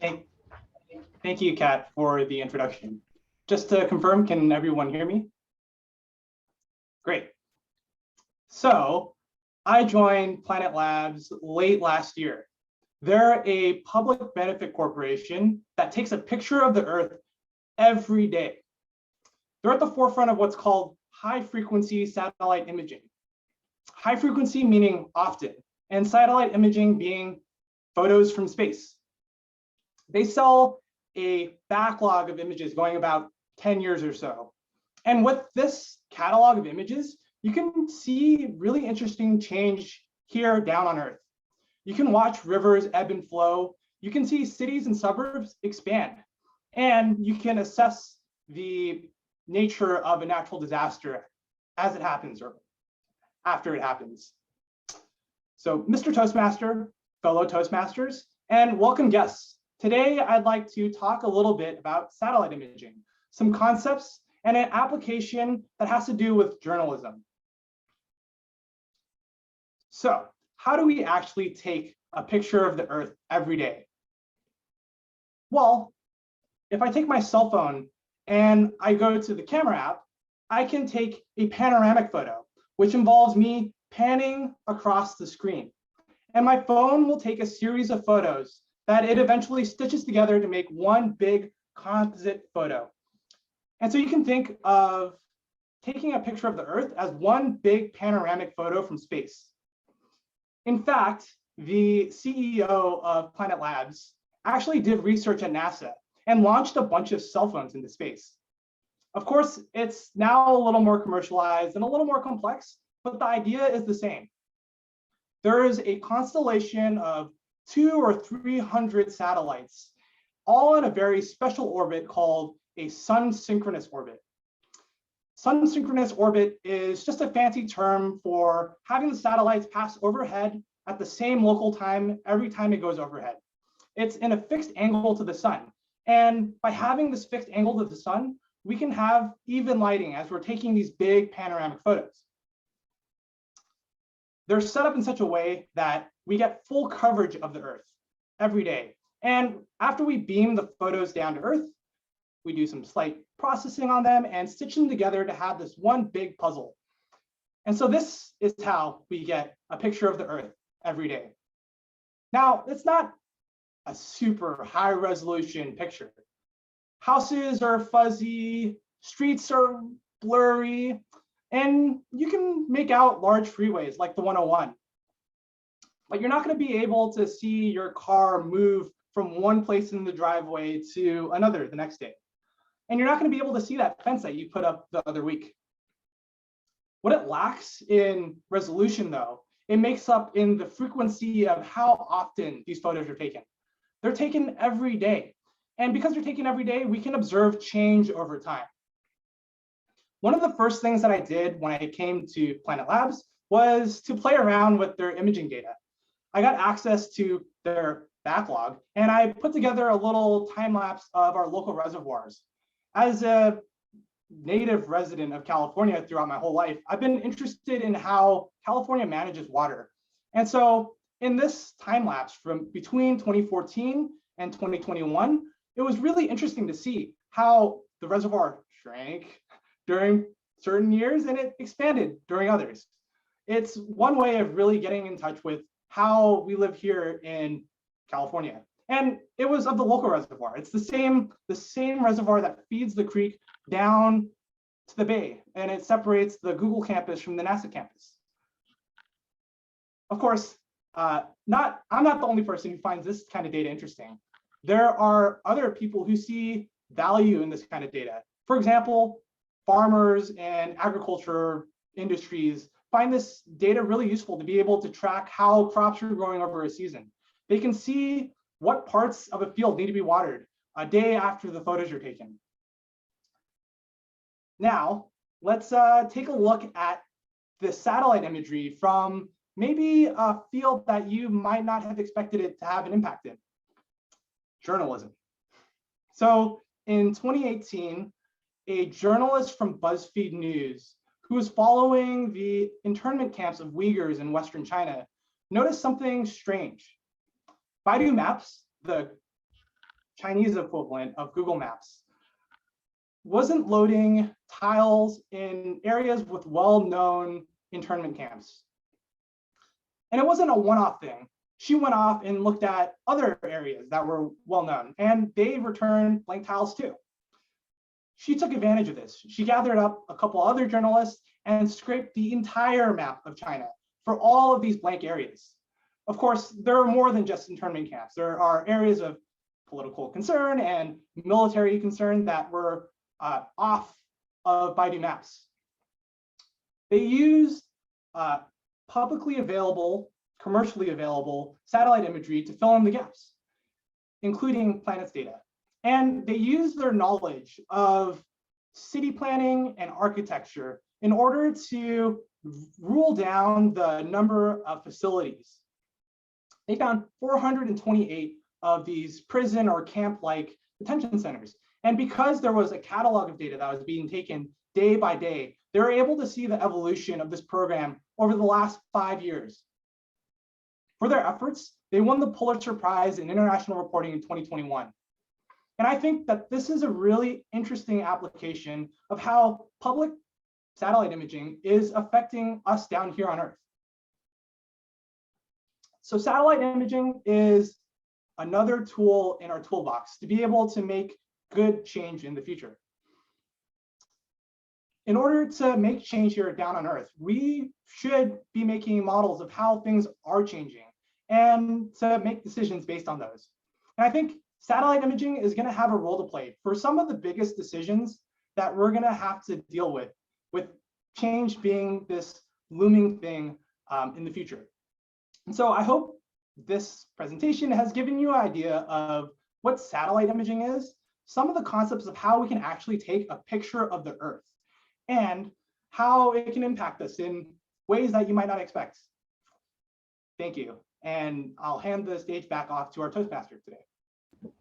Thank, thank you, Kat, for the introduction. Just to confirm, can everyone hear me? Great. So I joined Planet Labs late last year. They're a public benefit corporation that takes a picture of the Earth every day. They're at the forefront of what's called high frequency satellite imaging. High frequency meaning often, and satellite imaging being photos from space. They sell a backlog of images going about 10 years or so. And with this catalog of images, you can see really interesting change here down on Earth. You can watch rivers ebb and flow. You can see cities and suburbs expand. And you can assess the nature of a natural disaster as it happens or after it happens. So Mr. Toastmaster, fellow Toastmasters, and welcome guests. Today, I'd like to talk a little bit about satellite imaging, some concepts, and an application that has to do with journalism. So, how do we actually take a picture of the Earth every day? Well, if I take my cell phone and I go to the camera app, I can take a panoramic photo, which involves me panning across the screen. And my phone will take a series of photos that it eventually stitches together to make one big composite photo. And so you can think of taking a picture of the Earth as one big panoramic photo from space. In fact, the CEO of Planet Labs actually did research at NASA and launched a bunch of cell phones into space. Of course, it's now a little more commercialized and a little more complex, but the idea is the same. There is a constellation of 200 or 300 satellites, all in a very special orbit called a sun-synchronous orbit. Sun-synchronous orbit is just a fancy term for having the satellites pass overhead at the same local time every time it goes overhead. It's in a fixed angle to the sun. And by having this fixed angle to the sun, we can have even lighting as we're taking these big panoramic photos. They're set up in such a way that we get full coverage of the Earth every day. And after we beam the photos down to Earth, we do some slight processing on them and stitch them together to have this one big puzzle. And so this is how we get a picture of the Earth every day. Now, it's not a super high resolution picture. Houses are fuzzy, streets are blurry, and you can make out large freeways like the 101. But you're not going to be able to see your car move from one place in the driveway to another the next day. And you're not going to be able to see that fence that you put up the other week. What it lacks in resolution, though, it makes up in the frequency of how often these photos are taken. They're taken every day. And because they're taken every day, we can observe change over time. One of the first things that I did when I came to Planet Labs was to play around with their imaging data. I got access to their backlog, and I put together a little time lapse of our local reservoirs. As a native resident of California throughout my whole life, I've been interested in how California manages water. And so in this time lapse from between 2014 and 2021, it was really interesting to see how the reservoir shrank during certain years and it expanded during others. It's one way of really getting in touch with how we live here in California. And it was of the local reservoir. It's the same reservoir that feeds the creek down to the bay, and it separates the Google campus from the NASA campus. Of course, I'm not the only person who finds this kind of data interesting. There are other people who see value in this kind of data. For example, farmers and agriculture industries find this data really useful to be able to track how crops are growing over a season. They can see what parts of a field need to be watered a day after the photos are taken. Now, let's take a look at the satellite imagery from maybe a field that you might not have expected it to have an impact in, journalism. So in 2018, a journalist from BuzzFeed News who was following the internment camps of Uyghurs in Western China noticed something strange. Baidu Maps, the Chinese equivalent of Google Maps, wasn't loading tiles in areas with well-known internment camps. And it wasn't a one-off thing. She went off and looked at other areas that were well-known, and they returned blank tiles too. She took advantage of this. She gathered up a couple other journalists and scraped the entire map of China for all of these blank areas. Of course, there are more than just internment camps. There are areas of political concern and military concern that were off of Baidu Maps. They used publicly available, commercially available satellite imagery to fill in the gaps, including planets data. And they used their knowledge of city planning and architecture in order to rule down the number of facilities. They found 428 of these prison or camp-like detention centers. And because there was a catalog of data that was being taken day by day, they were able to see the evolution of this program over the last 5 years. For their efforts, they won the Pulitzer Prize in International Reporting in 2021. And I think that this is a really interesting application of how public satellite imaging is affecting us down here on Earth. So satellite imaging is another tool in our toolbox to be able to make good change in the future. In order to make change here down on Earth, we should be making models of how things are changing and to make decisions based on those. And I think satellite imaging is going to have a role to play for some of the biggest decisions that we're going to have to deal with change being this looming thing in the future. And so I hope this presentation has given you an idea of what satellite imaging is, some of the concepts of how we can actually take a picture of the Earth, and how it can impact us in ways that you might not expect. Thank you. And I'll hand the stage back off to our Toastmaster today.